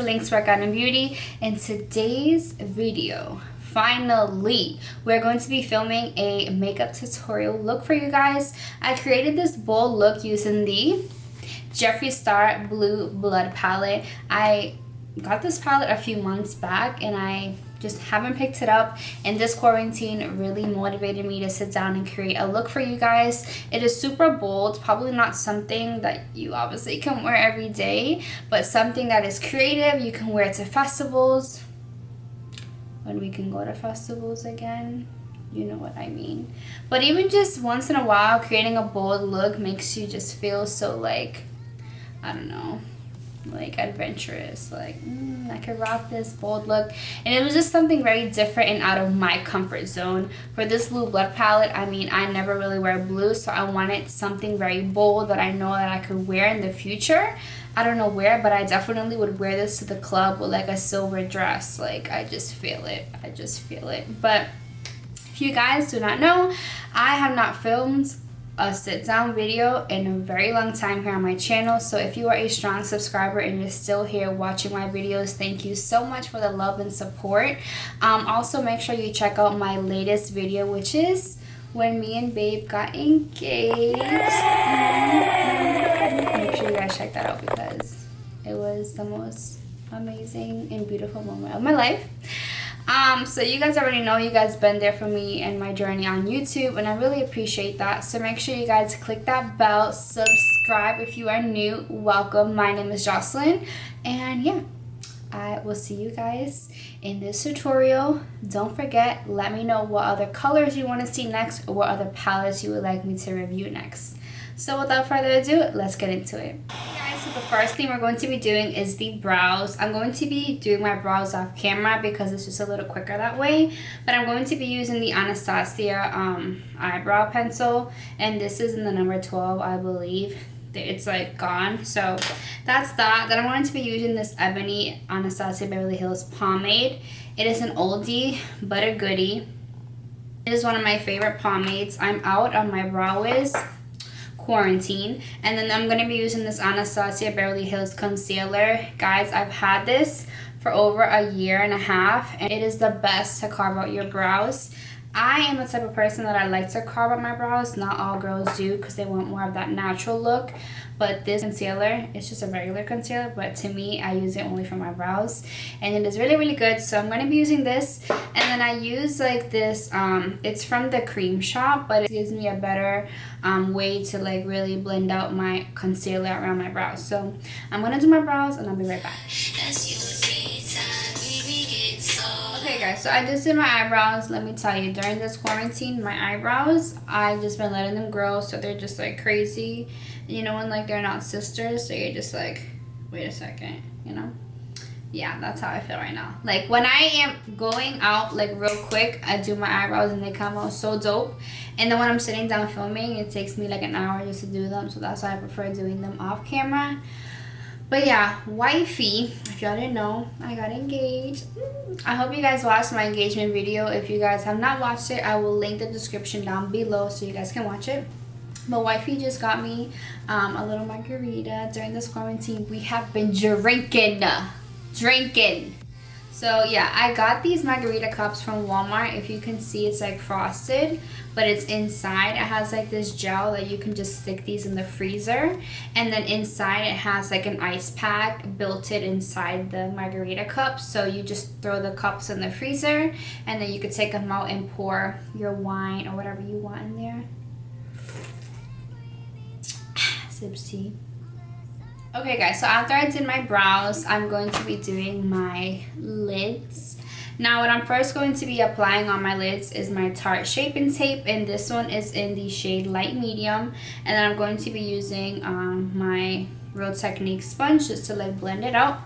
Links Workout and Beauty. In today's video, finally, we're going to be filming a makeup tutorial look for you guys. I created this bold look using the Jeffree Star Blue Blood Palette. I got this palette a few months back and I just haven't picked it up, and this quarantine really motivated me to sit down and create a look for you guys. It is super bold, probably not something that you obviously can wear every day, but something that is creative. You can wear it to festivals when we can go to festivals again, you know what I mean. But even just once in a while, creating a bold look makes you just feel so, like, I don't know, like adventurous, like I could rock this bold look. And it was just something very different and out of my comfort zone. For this blue blood palette, I mean, I never really wear blue, so I wanted something very bold that I know that I could wear in the future. I don't know where, but I definitely would wear this to the club with like a silver dress. Like, I just feel it. But if you guys do not know, I have not filmed a sit down video in a very long time here on my channel. So if you are a strong subscriber and you're still here watching my videos, thank you so much for the love and support. Also make sure you check out my latest video, which is when me and Babe got engaged. Make sure you guys check that out because it was the most amazing and beautiful moment of my life. So you guys already know, you guys been there for me and my journey on YouTube, and I really appreciate that. So make sure you guys click that bell, subscribe if you are new. Welcome. My name is Jocelyn, and yeah, I will see you guys in this tutorial. Don't forget, let me know what other colors you want to see next or what other palettes you would like me to review next. So without further ado, let's get into it. So the first thing we're going to be doing is the brows. I'm going to be doing my brows off camera because it's just a little quicker that way. But I'm going to be using the Anastasia eyebrow pencil. And this is in the number 12, I believe. It's like gone. So that's that. Then I'm going to be using this Ebony Anastasia Beverly Hills pomade. It is an oldie but a goodie. It is one of my favorite pomades. I'm out on my brow wiz quarantine, and then I'm going to be using this Anastasia Beverly Hills concealer. Guys, I've had this for over a year and a half, and it is the best to carve out your brows. I am the type of person that I like to carve out my brows. Not all girls do because they want more of that natural look, but this concealer, it's just a regular concealer, but to me, I use it only for my brows, and it is really, really good. So I'm going to be using this, and then I use like this, it's from the Cream Shop, but it gives me a better way to like really blend out my concealer around my brows. So I'm going to do my brows, and I'll be right back. Okay guys, so I just did my eyebrows. Let me tell you, during this quarantine, my eyebrows, I've just been letting them grow, so they're just like crazy. And you know when like they're not sisters, so you're just like, wait a second, you know? Yeah, that's how I feel right now. Like when I am going out like real quick, I do my eyebrows and they come out so dope. And then when I'm sitting down filming, it takes me like an hour just to do them, so that's why I prefer doing them off camera. But yeah, wifey, if y'all didn't know, I got engaged. I hope you guys watched my engagement video. If you guys have not watched it, I will link the description down below so you guys can watch it. But wifey just got me a little margarita during this quarantine. We have been drinking. So yeah, I got these margarita cups from Walmart. If you can see, it's like frosted, but it's inside. It has like this gel that you can just stick these in the freezer. And then inside it has like an ice pack built in inside the margarita cups. So you just throw the cups in the freezer and then you could take them out and pour your wine or whatever you want in there. Sips tea. Okay guys, so after I did my brows, I'm going to be doing my lids. Now what I'm first going to be applying on my lids is my Tarte Shape and Tape, and this one is in the shade Light Medium. And then I'm going to be using my Real Technique sponge just to like blend it out.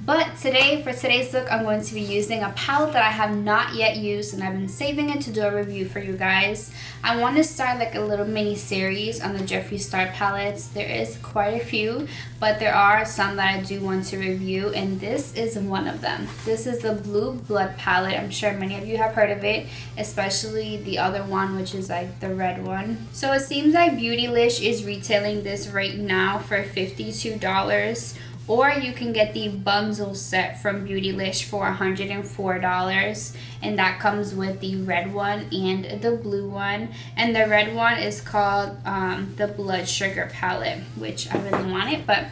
But today, for today's look, I'm going to be using a palette that I have not yet used, and I've been saving it to do a review for you guys. I want to start like a little mini series on the Jeffree Star palettes. There is quite a few, but there are some that I do want to review, and this is one of them. This is the Blue Blood palette. I'm sure many of you have heard of it, especially the other one, which is like the red one. So it seems like Beautylish is retailing this right now for $52. or you can get the bundle set from Beautylish for $104, and that comes with the red one and the blue one. And the red one is called the Blood Sugar palette, which I really wanted, but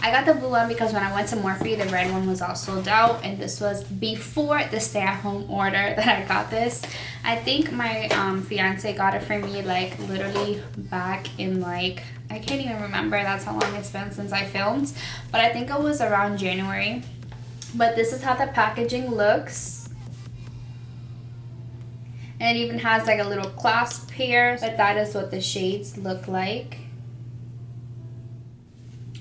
I got the blue one because when I went to Morphe, the red one was all sold out, and this was before the stay-at-home order that I got this. I think my fiance got it for me like literally back in like, I can't even remember, that's how long it's been since I filmed, but I think it was around January. But this is how the packaging looks. And it even has like a little clasp here, but that is what the shades look like.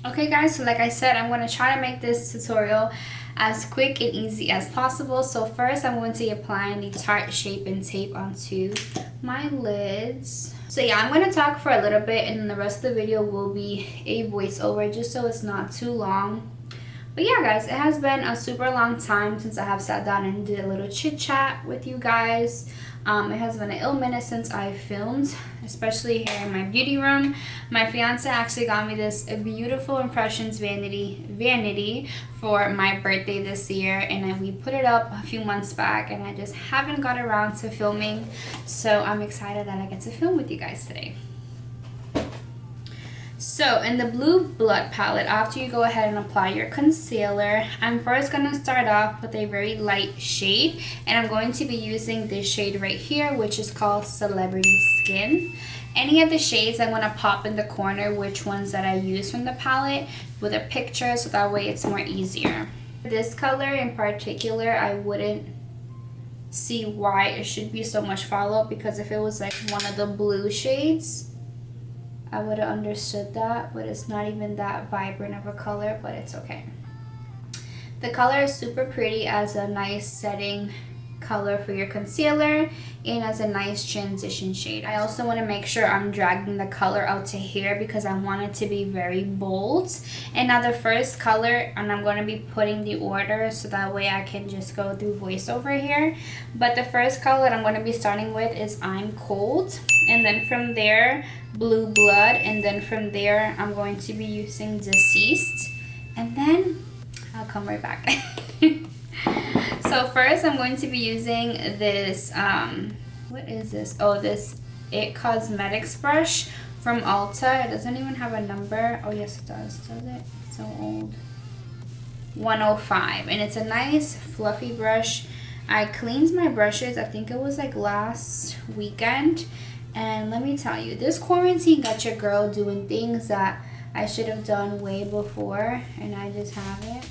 Okay guys, so like I said, I'm going to try to make this tutorial as quick and easy as possible. So first I'm going to be applying the Tarte Shape and Tape onto my lids. So yeah, I'm going to talk for a little bit, and then the rest of the video will be a voiceover just so it's not too long. But yeah guys, it has been a super long time since I have sat down and did a little chit chat with you guys. It has been an ill minute since I filmed, especially here in my beauty room. My fiance actually got me this beautiful Impressions vanity for my birthday this year, and then we put it up a few months back, and I just haven't got around to filming, so I'm excited that I get to film with you guys today. So in the Blue Blood palette, after you go ahead and apply your concealer, I'm first going to start off with a very light shade, and I'm going to be using this shade right here, which is called Celebrity Skin. Any of the shades I'm going to pop in the corner which ones that I use from the palette with a picture, so that way it's more easier. This color in particular, I wouldn't see why it should be so much follow-up, because if it was like one of the blue shades, I would have understood that, but it's not even that vibrant of a color, but it's okay. The color is super pretty as a nice setting color for your concealer and as a nice transition shade. I also want to make sure I'm dragging the color out to here because I want it to be very bold. And now the first color, and I'm going to be putting the order so that way I can just go through voiceover here. But the first color that I'm going to be starting with is I'm Cold, and then from there Blue Blood, and then from there I'm going to be using Deceased, and then I'll come right back. So first I'm going to be using this, what is this? Oh, this It Cosmetics brush from Ulta. It doesn't even have a number. Oh yes it does. Does it? It's so old. 105. And it's a nice fluffy brush. I cleaned my brushes, I think it was like last weekend. And let me tell you, this quarantine got your girl doing things that I should have done way before, and I just haven't.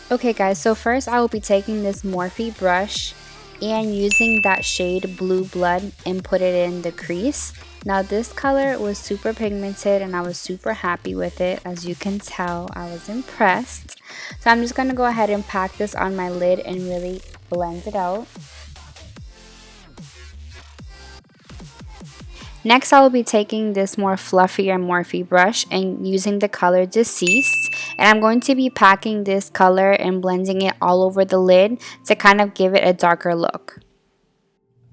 Okay guys, so first I will be taking this Morphe brush and using that shade Blue Blood and put it in the crease. Now this color was super pigmented and I was super happy with it. As you can tell, I was impressed. So I'm just going to go ahead and pack this on my lid and really blend it out. Next, I will be taking this more fluffier Morphe brush and using the color Deceased. And I'm going to be packing this color and blending it all over the lid to kind of give it a darker look.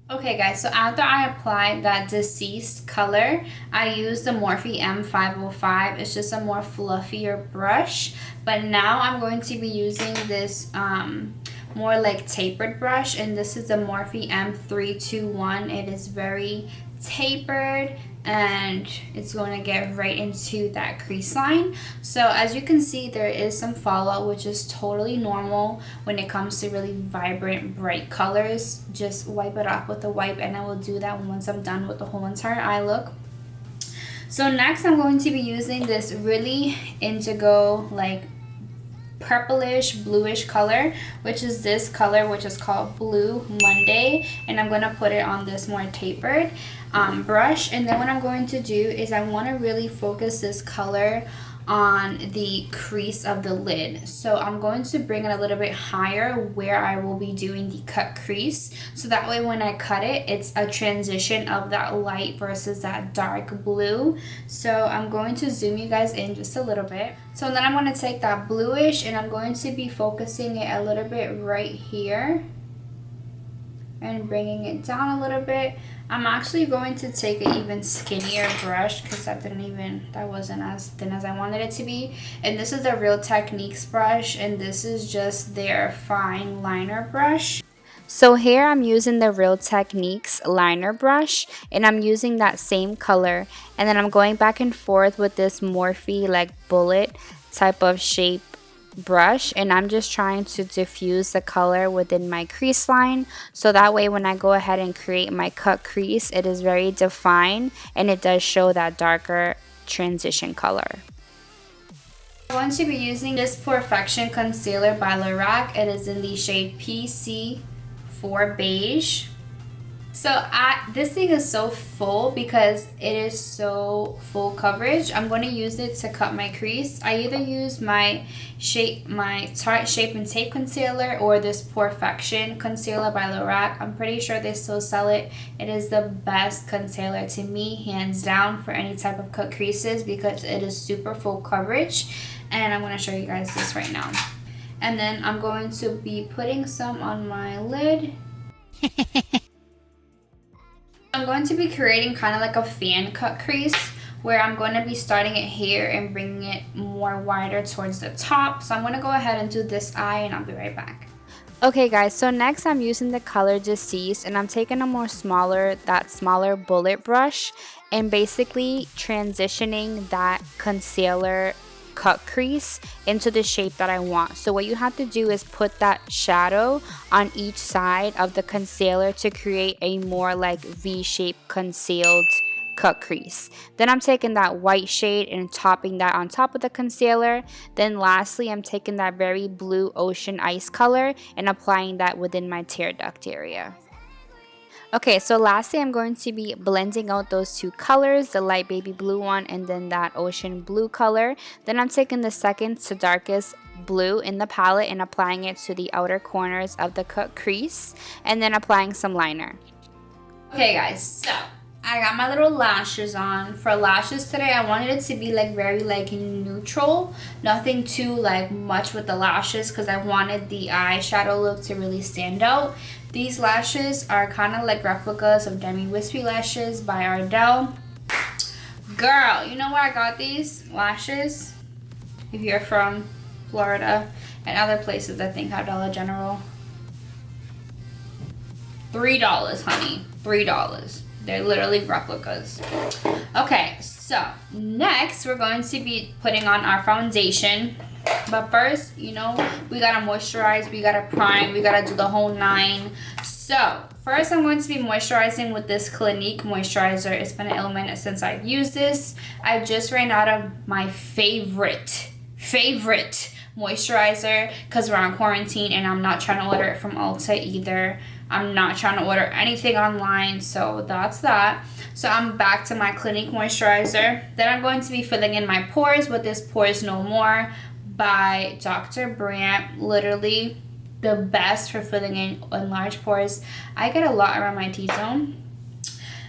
Okay guys, so after I applied that Deceased color, I used the Morphe M505. It's just a more fluffier brush. But now I'm going to be using this more like tapered brush, and this is the Morphe M321. It is very tapered and it's going to get right into that crease line. So as you can see, there is some fallout, which is totally normal when it comes to really vibrant bright colors. Just wipe it off with a wipe, and I will do that once I'm done with the whole entire eye look. So next I'm going to be using this really indigo, like purplish bluish color, which is this color, which is called Blue Monday, and I'm going to put it on this more tapered brush. And then what I'm going to do is I want to really focus this color on the crease of the lid. So I'm going to bring it a little bit higher where I will be doing the cut crease, so that way when I cut it, it's a transition of that light versus that dark blue. So I'm going to zoom you guys in just a little bit. So then I'm going to take that bluish and I'm going to be focusing it a little bit right here. and bringing it down a little bit. I'm actually going to take an even skinnier brush because that wasn't as thin as I wanted it to be. And this is the Real Techniques brush, and this is just their fine liner brush. So here I'm using the Real Techniques liner brush, and I'm using that same color, and then I'm going back and forth with this Morphe like bullet type of shape brush, and I'm just trying to diffuse the color within my crease line, so that way when I go ahead and create my cut crease, it is very defined and it does show that darker transition color. I'm going to be using this Perfection concealer by Lorac. It is in the shade PC4 Beige. So this thing is so full because it is so full coverage. I'm going to use it to cut my crease. I either use my Tarte Shape and Tape concealer or this Perfection concealer by Lorac. I'm pretty sure they still sell it. It is the best concealer to me, hands down, for any type of cut creases because it is super full coverage. And I'm going to show you guys this right now. And then I'm going to be putting some on my lid. I'm going to be creating kind of like a fan cut crease where I'm going to be starting it here and bringing it more wider towards the top. So I'm going to go ahead and do this eye and I'll be right back. Okay guys, so next I'm using the color Deceased, and I'm taking a smaller bullet brush and basically transitioning that concealer cut crease into the shape that I want. So what you have to do is put that shadow on each side of the concealer to create a more like V-shaped concealed cut crease. Then I'm taking that white shade and topping that on top of the concealer. Then lastly, I'm taking that very blue ocean ice color and applying that within my tear duct area. Okay, so lastly, I'm going to be blending out those two colors, the light baby blue one and then that ocean blue color. Then I'm taking the second to darkest blue in the palette and applying it to the outer corners of the cut crease and then applying some liner. Okay guys, so I got my little lashes on. For lashes today, I wanted it to be like very like neutral, nothing too like much with the lashes because I wanted the eyeshadow look to really stand out. These lashes are kind of like replicas of Demi Wispy lashes by Ardell. Girl, you know where I got these lashes? If you're from Florida and other places I think have Dollar General. $3, honey. $3. They're literally replicas. Okay, so next we're going to be putting on our foundation. But first, you know, we gotta moisturize, we gotta prime, we gotta do the whole 9. So first I'm going to be moisturizing with this Clinique moisturizer. It's been a minute since I've used this. I just ran out of my favorite moisturizer because we're on quarantine and I'm not trying to order it from Ulta either. I'm not trying to order anything online, so that's that. So I'm back to my Clinique moisturizer. Then I'm going to be filling in my pores with this Pores No More by Dr.Brandt. Literally the best for filling in enlarged pores. I get a lot around my T-zone.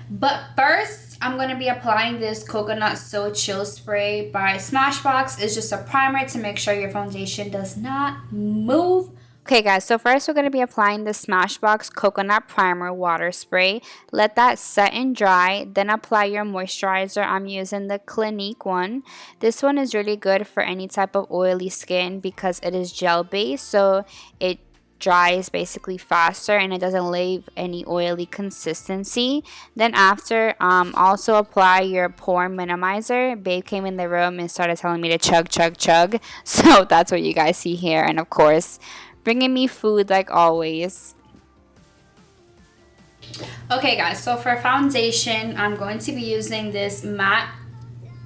But first, I'm going to be applying this Coconut So Chill Spray by Smashbox. It's just a primer to make sure your foundation does not move. Okay guys, so first we're going to be applying the Smashbox Coconut Primer Water Spray. Let that set and dry, then apply your moisturizer. I'm using the Clinique one. This one is really good for any type of oily skin because it is gel based, so it dries basically faster and it doesn't leave any oily consistency. Then after, also apply your pore minimizer. Babe came in the room and started telling me to chug, chug, chug. So that's what you guys see here. And of course, bringing me food like always. Okay guys, so for foundation, I'm going to be using this matte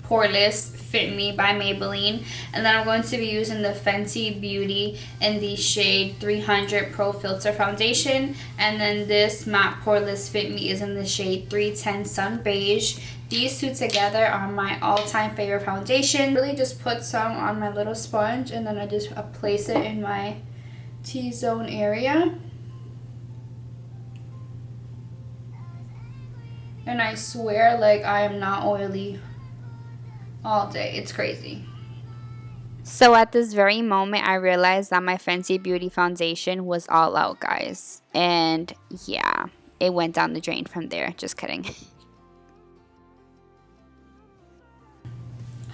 Poreless Fit Me by Maybelline, and then I'm going to be using the Fenty Beauty in the shade 300 Pro Filter Foundation, and then this matte Poreless Fit Me is in the shade 310 Sun Beige. These two together are my all-time favorite foundation. Really just put some on my little sponge and then I just place it in my T-zone area. And I swear, like, I am not oily all day. It's crazy. So at this very moment, I realized that my Fenty Beauty foundation was all out, guys. And yeah, it went down the drain from there. Just kidding.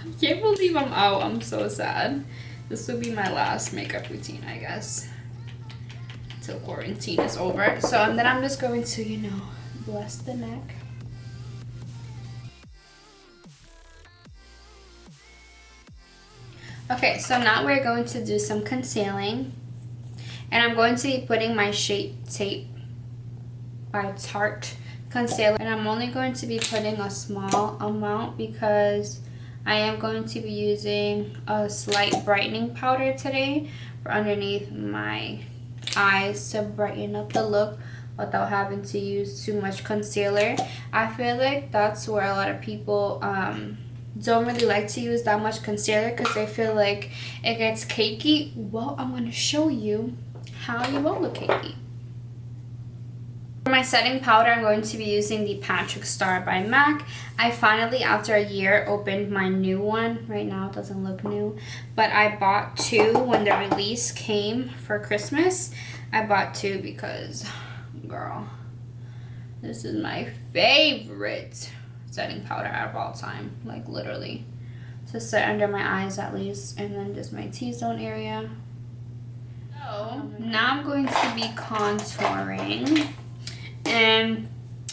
I can't believe I'm out. I'm so sad. This will be my last makeup routine, I guess, till quarantine is over. So and then I'm just going to, you know, bless the neck. Okay, so now we're going to do some concealing. And I'm going to be putting my Shape Tape by Tarte concealer. And I'm only going to be putting a small amount because I am going to be using a slight brightening powder today for underneath my eyes to brighten up the look without having to use too much concealer. I feel like that's where a lot of people don't really like to use that much concealer because they feel like it gets cakey. Well, I'm going to show you how you won't look cakey. For my setting powder, I'm going to be using the Patrick Star by MAC. I finally, after a year, opened my new one. Right now it doesn't look new, but I bought two when the release came for Christmas. I bought two because, girl, this is my favorite setting powder out of all time. Like literally. To set under my eyes at least, and then just my T-zone area. So now I'm going to be contouring. And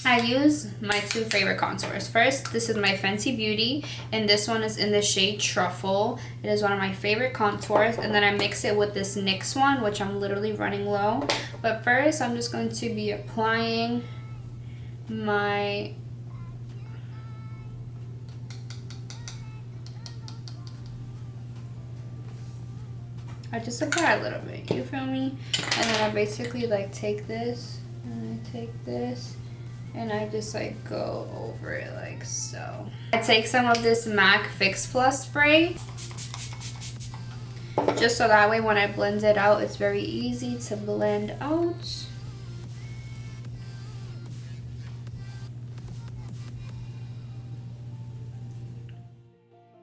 I use my two favorite contours. First, this is my Fenty Beauty, and this one is in the shade Truffle. It is one of my favorite contours, and then I mix it with this NYX one, which I'm literally running low. But first, I'm just going to be applying my I just apply a little bit, you feel me? And then I basically like take this and I take this and I just like go over it like so. I take some of this MAC Fix Plus spray just so that way when I blend it out, it's very easy to blend out.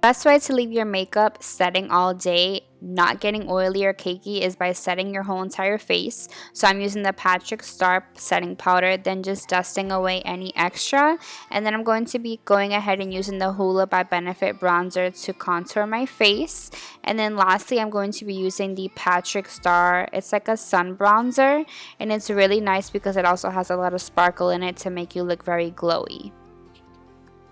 Best way to leave your makeup setting all day, not getting oily or cakey, is by setting your whole entire face. So I'm using the Patrick Star setting powder, then just dusting away any extra. And then I'm going to be going ahead and using the Hoola by Benefit bronzer to contour my face. And then lastly, I'm going to be using the Patrick Star. It's like a sun bronzer, and it's really nice because it also has a lot of sparkle in it to make you look very glowy.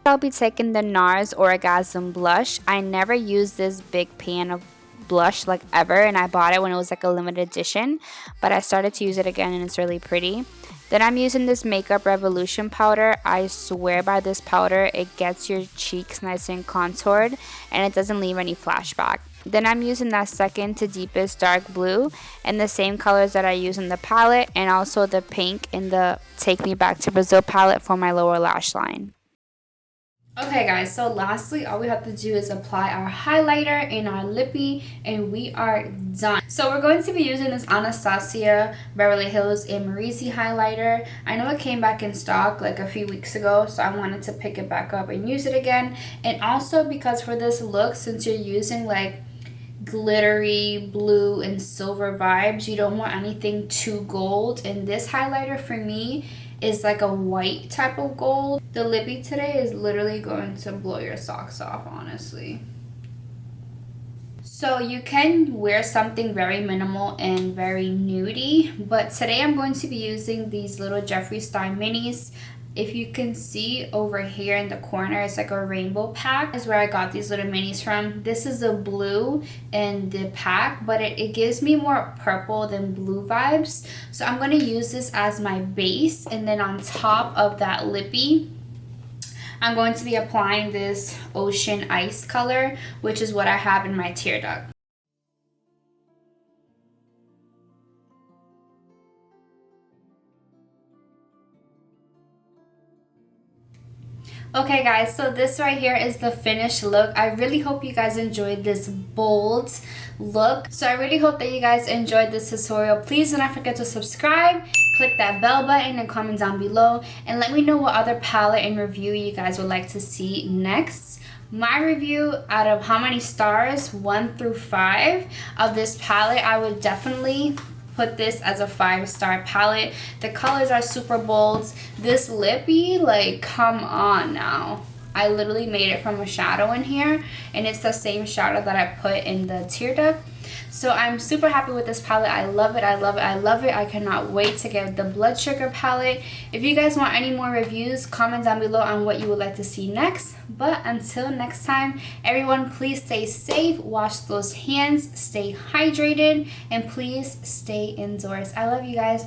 I'll be taking the NARS Orgasm blush. I never used this big pan of blush like ever, and I bought it when it was like a limited edition, but I started to use it again and it's really pretty. Then I'm using this Makeup Revolution powder. I swear by this powder, it gets your cheeks nice and contoured and it doesn't leave any flashback. Then I'm using that second to deepest dark blue and the same colors that I use in the palette, and also the pink in the Take Me Back to Brazil palette for my lower lash line. Okay guys, so lastly all we have to do is apply our highlighter and our lippy and we are done. So we're going to be using this Anastasia Beverly Hills and Marisi highlighter. I know it came back in stock like a few weeks ago, so I wanted to pick it back up and use it again. And also because for this look, since you're using like glittery blue and silver vibes, you don't want anything too gold, and this highlighter for me is like a white type of gold. The lippy today is literally going to blow your socks off, honestly. So you can wear something very minimal and very nudie, but today I'm going to be using these little Jeffree Star minis. If you can see over here in the corner, it's like a rainbow pack. Is where I got these little minis from. This is the blue in the pack, but it gives me more purple than blue vibes. So I'm going to use this as my base, and then on top of that lippy, I'm going to be applying this Ocean Ice color, which is what I have in my tear duct. Okay guys, so this right here is the finished look. I really hope you guys enjoyed this bold look. So I really hope that you guys enjoyed this tutorial. Please do not forget to subscribe, click that bell button and comment down below, and let me know what other palette and review you guys would like to see next. My review out of how many stars, 1 through 5, of this palette, I would definitely put this as a 5-star palette. The colors are super bold. This lippy, like, come on now. I literally made it from a shadow in here, and it's the same shadow that I put in the tear duct. So I'm super happy with this palette. I love it. I love it. I love it. I cannot wait to get the Blood Sugar palette. If you guys want any more reviews, comment down below on what you would like to see next. But until next time, everyone, please stay safe, wash those hands, stay hydrated, and please stay indoors. I love you guys.